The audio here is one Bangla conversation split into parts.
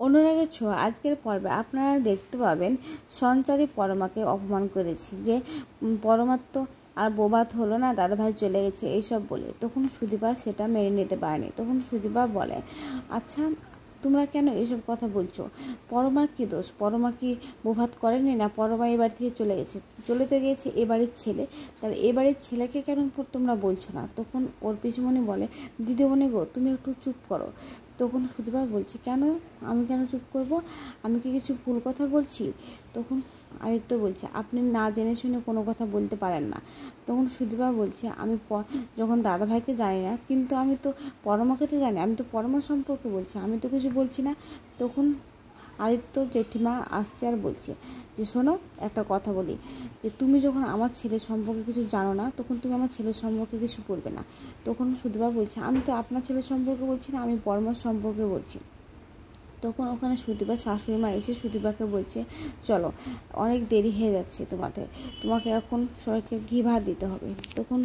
অনুরাগের ছোঁয়া আজকের পর্বে আপনারা দেখতে পাবেন সঞ্চারী পরমাকে অপমান করেছে যে পরমার তো আর বোবাত হলো না, দাদাভাই চলে গেছে এইসব বলে। তখন সুদীপা সেটা মেনে নিতে পারেনি। তখন সুদীপা বলে, আচ্ছা তোমরা কেন এইসব কথা বলছো? পরমার কী দোষ? পরমা কি বোভাত করেনি? না পরমা এ বাড়ি থেকে চলে গেছে, চলে তো গিয়েছে এ বাড়ির ছেলে, তাহলে এ বাড়ির ছেলেকে কেন তোমরা বলছো না? তখন ওর পিসিমণি বলে, দিদিমণি গো তুমি একটু চুপ করো। তখন সুদীপা বলছে, কেন আমি কেন চুপ করব? আমি কি কিছু ভুল কথা বলছি? তখন আদিত্য বলছে, আপনি না জেনে শুনে কোনো কথা বলতে পারেন না। তখন সুদীপা বলছে, আমি যখন দাদাভাইকে জানি না, কিন্তু আমি তো পরমাকে তো জানি, আমি তো পরমা সম্পর্কে বলছি, আমি তো কিছু বলছি না। তখন আদিত্য জেঠিমা আসছে আর বলছে যে, শোনো একটা কথা বলি, যে তুমি যখন আমার ছেলের সম্পর্কে কিছু জানো না, তখন তুমি আমার ছেলের সম্পর্কে কিছু বলবে না। তখন সুদীপা বলছে, আমি তো আপনার ছেলের সম্পর্কে বলছি না, আমি পরমার সম্পর্কে বলছি। তখন ওখানে সুদীপার শাশুড়ি মা এসে সুদীপাকে বলছে, চলো অনেক দেরি হয়ে যাচ্ছে, তোমাকে এখন সবাইকে ঘি ভাত দিতে হবে। তখন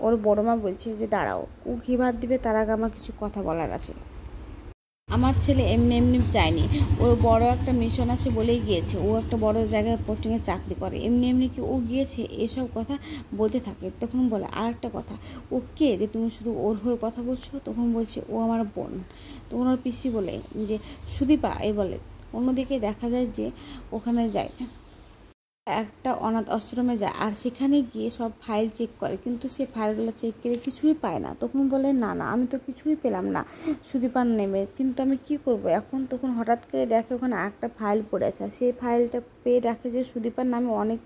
ওর বড় মা বলছে যে, দাঁড়াও, ও ঘি ভাত দিবে তার আগে আমার কিছু কথা বলার আছে। আমার ছেলে এমনি এমনি যায়নি, ওর বড় একটা মিশন আছে বলেই গিয়েছে, ও একটা বড় জায়গায় পোস্টিংয়ে চাকরি করে, এমনি এমনি কি ও গিয়েছে? এসব কথা বলতে থাকে। তখন বলে, আর একটা কথা, ও কে যে তুমি শুধু ওর হয়ে কথা বলছো? তখন বলছে, ও আমার বোন। তখন ওর পিসি বলে যে, সুদীপা এই বলে। অন্যদিকে দেখা যায় যে ওখানে যায় একটা অনাথ আশ্রমে যায়, আর সেখানে গিয়ে সব ফাইল চেক করে, কিন্তু সে ফাইলগুলো চেক করে কিছুই পায় না। তখন বলে, না না আমি তো কিছুই পেলাম না সুদীপার নেমে, কিন্তু আমি কি করব এখন? তখন হঠাৎ করে দেখে ওখানে একটা ফাইল পড়ে আছে, সেই ফাইলটা পেয়ে দেখে যে সুদীপার নামে অনেক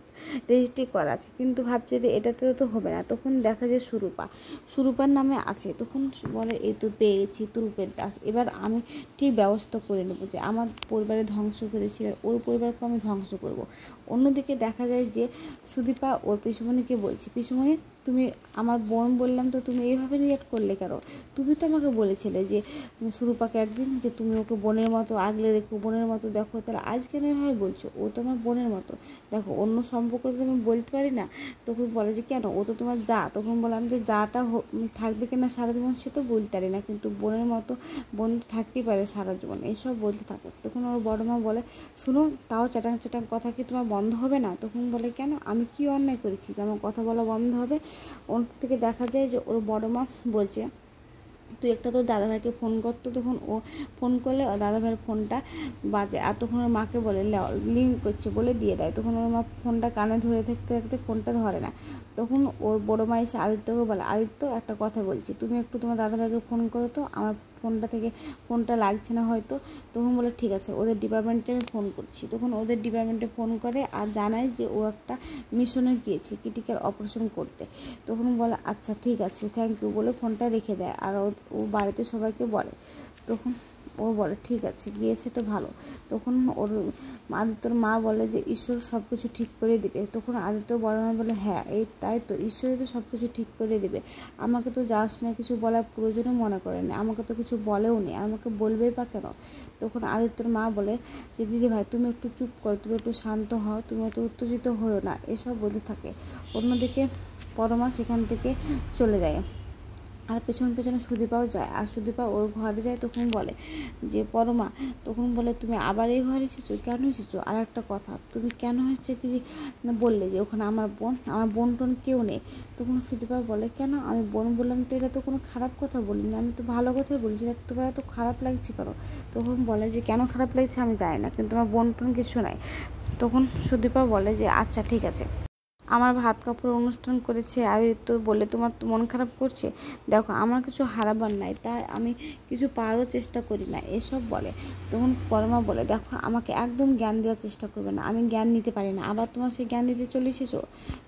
রেজিস্ট্রি করা আছে, কিন্তু ভাবছে যে এটাতেও তো হবে না। তখন দেখা যায় সুরূপার নামে আছে। তখন বলে, এই তো পেয়ে গেছি তুরুপের দাস, এবার আমি ঠিক ব্যবস্থা করে নেবো, যে আমার পরিবারে ধ্বংস করেছি ওর পরিবারকে আমি ধ্বংস করব। অন্যদিকে দেখা যায় যে সুদীপা ওর পিসুমণিকে বলছে, পিসুমণি তুমি আমার বোন বললাম তো তুমি এইভাবে রিঅ্যাক্ট করলে কেন? তুমি তো আমাকে বলেছিলে যে সুরূপাকে একদিন যে তুমি ওকে বোনের মতো আগলে রেখো, বোনের মতো দেখো, তাহলে আজ কেন এভাবে বলছো? ও তো আমার বোনের মতো, দেখো অন্য সম্পর্ক তো আমি বলতে পারি না। তখন বলে যে, কেন ও তো তোমার যা। তখন বললাম যে যাটা থাকবে কিনা সারা জীবন সে তো বলতে পারি না, কিন্তু বোনের মতো বন্ধু থাকতেই পারে সারা জীবন, এইসব বলতে থাকো। তখন ওর বড় মা বলে, শুনো তাও চ্যাটাং চ্যাটাং কথা কি তোমার বন্ধ হবে না? তখন বলে, কেন আমি কি অন্যায় করেছি যে আমার কথা বলা বন্ধ হবে? অন্য থেকে দেখা যায় যে ওর বড় মা বলছে, তুই একটা তোর দাদাভাইকে ফোন করতো। তখন ও ফোন করলে দাদাভাইয়ের ফোনটা বাজে, আর তখন ওর মাকে বলে লিঙ্ক করছে বলে দিয়ে দেয়। তখন ওর মা ফোনটা কানে ধরে থাকতে থাকতে ফোনটা ধরে না। তখন ওর বড় মা এসে আদিত্যকে বলে, আদিত্য একটা কথা বলছি, তুমি একটু তোমার দাদাভাইকে ফোন করো তো, আমার ফোনটা থেকে ফোনটা লাগছে না হয়তো। তখন বলে, ঠিক আছে, ওদের ডিপার্টমেন্টে আমি ফোন করছি। তখন ওদের ডিপার্টমেন্টে ফোন করে আর জানায় যে ও একটা মিশনে গিয়েছে ক্রিটিক্যাল অপারেশন করতে। তখন বলে, আচ্ছা ঠিক আছে, থ্যাংক ইউ বলে ফোনটা রেখে দেয়। আর ও বাড়িতে সবাইকে বলে। তখন ও বলে, ঠিক আছে গিয়েছে তো ভালো। তখন ওর আদিত্যর মা বলে যে, ঈশ্বর সব কিছু ঠিক করে দেবে। তখন আদিত্য বড় মা বলে, হ্যাঁ এই তাই তো, ঈশ্বরই তো সব কিছু ঠিক করে দেবে। আমাকে তো যাওয়ার সময় কিছু বলার প্রয়োজনও মনে করেনি, আমাকে তো কিছু বলেও নি, আমাকে বলবেই বা কেন? তখন আদিত্যর মা বলে যে, দিদি ভাই তুমি একটু চুপ করো, তুমি একটু শান্ত হও, তুমি একটু উত্তেজিত হও না, এসব বলতে থাকে। অন্যদিকে পরমা সেখান থেকে চলে যায়, আর পেছনে সুদীপাও যায়, আর সুদীপা ওর ঘরে যায়। তখন বলে যে, পরমা, তখন বলে, তুমি আবার এই ঘরে এসেছো, কেন এসেছো? আর একটা কথা, তুমি কেন হচ্ছে কি বললে যে ওখানে আমার বোন টোন কেউ নেই? তখন সুদীপা বলে, কেন আমি বোন বললাম তো, এটা তো কোনো খারাপ কথা বলিনি, আমি তো ভালো কথাই বলেছি, তোমার এত খারাপ লাগছে কেন? তখন বলে যে, কেন খারাপ লাগছে আমি জানি না, কিন্তু আমার বোন টোন কিছু নাই। তখন সুদীপা বলে যে, আচ্ছা ঠিক আছে, আমার ভাত কাপড় অনুষ্ঠান করেছে আদিত্য বলে তোমার মন খারাপ করছে? দেখো আমার কিছু হারাবার নাই, তাই আমি কিছু পাওয়ারও চেষ্টা করি না, এসব বলে। তখন পরমা বলে, দেখো আমাকে একদম জ্ঞান দেওয়ার চেষ্টা করবে না, আমি জ্ঞান নিতে পারি না, আবার তোমার সেই জ্ঞান দিতে চলে এসেছো।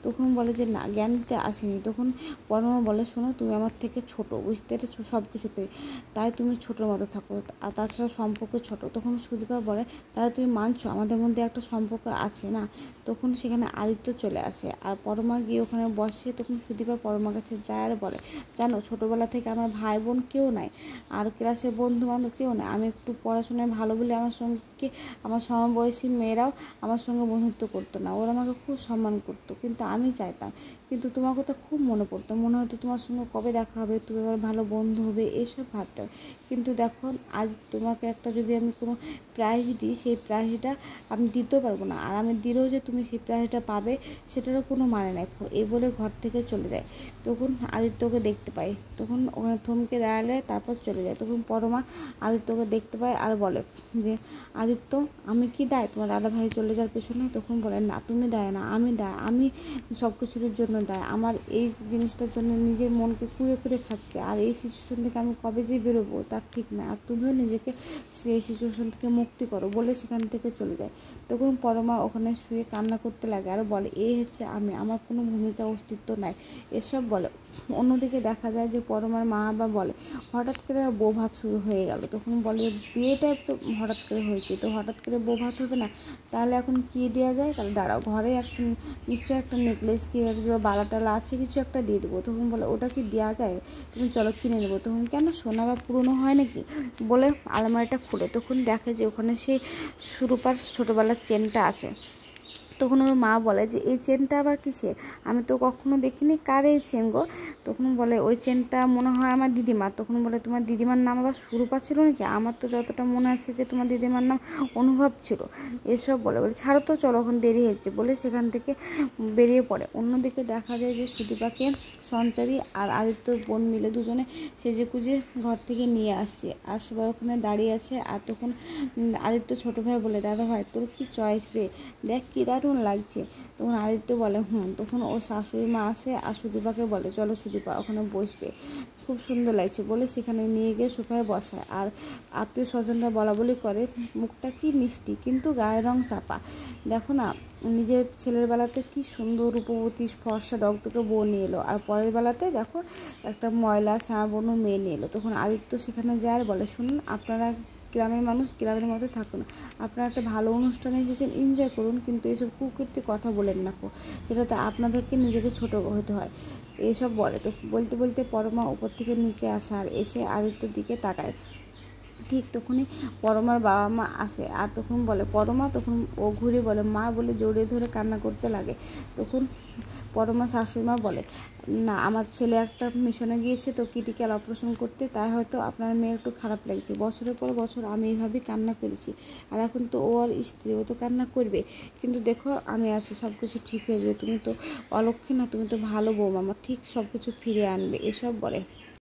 তখন বলে যে, না জ্ঞান দিতে আসেনি। তখন পরমা বলে, শোনো তুমি আমার থেকে ছোট, বুঝতে পেরেছো সব কিছুতেই, তাই তুমি ছোটোর মতো থাকো, আর তাছাড়া সম্পর্ক ছোট। তখন সুদীপা বলে, তাহলে তুমি মানছো আমাদের মধ্যে একটা সম্পর্ক আছে না? তখন সেখানে আদিত্য চলে আসে, আর পরমা গিয়ে ওখানে বসে। তখন সুদীপা পরমার কাছে যায় আর বলে, জানো ছোটোবেলা থেকে আমার ভাই বোন কেউ নাই, আর ক্লাসের বন্ধু বান্ধব কেউ নাই, আমি একটু পড়াশোনায় ভালো বলে আমার সমবয়সী মেয়েরাও আমার সঙ্গে বন্ধুত্ব করতো না, ওরা আমাকে খুব সম্মান করতো, কিন্তু আমি চাইতাম কিন্তু তোমার কথা খুব মনে পড়তো, মনে হতো তোমার সঙ্গে কবে দেখা হবে, তুমি আমার ভালো বন্ধু হবে, এসব ভাবতাম। কিন্তু দেখো আজ তোমাকে একটা যদি আমি কোনো প্রাইজ দিই, সেই প্রাইজটা আমি দিতেও পারবো না, আর আমি দিলেও যে তুমি সেই প্রাইজটা পাবে সেটারও কোনো মানে নেই। এই বলে ঘর থেকে চলে যায়। তখন আদিত্যকে দেখতে পাই, তখন ওখানে থমকে দাঁড়ালে তারপর চলে যায়। তখন পরমা আদিত্যকে দেখতে পায় আর বলে যে আদিত্য, আমি কি দায় তোমার দাদাভাই চলে যাওয়ার পেছনে? তখন বলে না, তুমি দায় না, আমি দায়, আমি সব কিছুর জন্য দায়। আমার এই জিনিসটার জন্য নিজের মনকে কুড়ে কুড়ে খাচ্ছে, আর এই সিচুয়েশন থেকে আমি কবে যে বেরোবো তার ঠিক না, আর তুমিও নিজেকে সেই সিচুয়েশন থেকে মুক্তি করো বলে সেখান থেকে চলে যায়। তখন পরমা ওখানে শুয়ে কান্না করতে লাগে আর বলে এই হচ্ছে আমি, আমার কোনো ভূমিকা অস্তিত্ব নাই, এসব বলে। অন্যদিকে দেখা যায় যে পরমার মা বা বলে হঠাৎ করে বউ ভাত শুরু হয়ে গেল। তখন বলে বিয়েটা তো হঠাৎ করে হয়েছে, তো হঠাৎ করে বউ ভাত হবে না, তাহলে এখন কী দেওয়া যায়? তাহলে দাঁড়াও, ঘরে একটা নিশ্চয়ই একটা নেকলেস কি বালা টালা আছে, কিছু একটা দিয়ে দেবো। তখন বলে ওটা কি দেওয়া যায়? তুমি চলো কিনে নেবো। তখন কেন, সোনা বা পুরনো হয় নাকি বলে আলমারিটা খুলে তখন দেখে যে ওখানে সেই সুরূপার ছোটোবেলার চেনটা আছে। তখন ওর মা বলে যে এই চেনটা আবার কিসের, আমি তো কখনো দেখিনি, কার এই চেন গো? তখন বলে ওই চেনটা মনে হয় আমার দিদিমার। তখন বলে তোমার দিদিমার নাম আবার সুরূপা ছিল নাকি? আমার তো যতটা মনে আছে যে তোমার দিদিমার নাম অনুভব ছিল। এসব বলে ছাড়ো তো, চলো, এখন দেরি হয়েছে বলে সেখান থেকে বেরিয়ে পড়ে। অন্যদিকে দেখা যায় যে সুদীপাকে সঞ্চারী আর আদিত্যর বোন মিলে দুজনে সেজে কুজে ঘর থেকে নিয়ে আসছে, আর সবাই ওখানে দাঁড়িয়ে আছে। আর তখন আদিত্য ছোটো ভাই বলে দাদা ভাই তোর কি চয়েস রে, দেখ কি দারুণ লাগছে। তখন আদিত্য বলে তখন ওর শাশুড়ি মা আসে আর সুদীপাকে বলে চলো সুদীপা ওখানে বসবে, খুব সুন্দর লাগছে বলে সেখানে নিয়ে গিয়ে সোফায় বসায়। আর আত্মীয় স্বজনরা বলা বলি করে, মুখটা কি মিষ্টি কিন্তু গায়ের রং চাপা। দেখো না, নিজের ছেলের বেলাতে কি সুন্দর রূপবতী ফর্সা ডকটকে বউ নিয়ে এলো, আর পরের বেলাতে দেখো একটা ময়লা শ্যামাবর্ণ মেয়ে নিয়ে এলো। তখন আদিত্য সেখানে যায় আর বলে শুনুন, আপনারা গ্রামের মানুষ, গ্রামের মতো থাকুন, আপনারা একটা ভালো অনুষ্ঠানে এসেছেন, এনজয় করুন, কিন্তু এইসব কুকীর্তি কথা বলেন না কো, যেটাতে আপনাদেরকে নিজেকে ছোট হতে হয়, এইসব বলে। তো বলতে বলতে পরমা উপর থেকে নিচে আসে আর এসে আদিত্যর দিকে তাকায়। ঠিক তখনই পরমার বাবা মা আসে আর তখন বলে পরমা, তখন ও ঘুরে বলে মা বলে জড়িয়ে ধরে কান্না করতে লাগে। তখন পরমা শাশুড়িমা বলে না, আমার ছেলে একটা মিশনে গিয়েছে তো ক্রিটিক্যাল অপারেশন করতে, তাই হয়তো আপনার মেয়ে একটু খারাপ লাগছে। বছরের পর বছর আমি এইভাবেই কান্না করেছি, আর এখন তো ও আর স্ত্রী, ও তো কান্না করবে, কিন্তু দেখো আমি আছি, সব কিছু ঠিক হয়ে যাবে, তুমি তো অলক্ষী না, তুমি তো ভালো বউ, আমার ঠিক সব কিছু ফিরে আনবে, এসব বলে।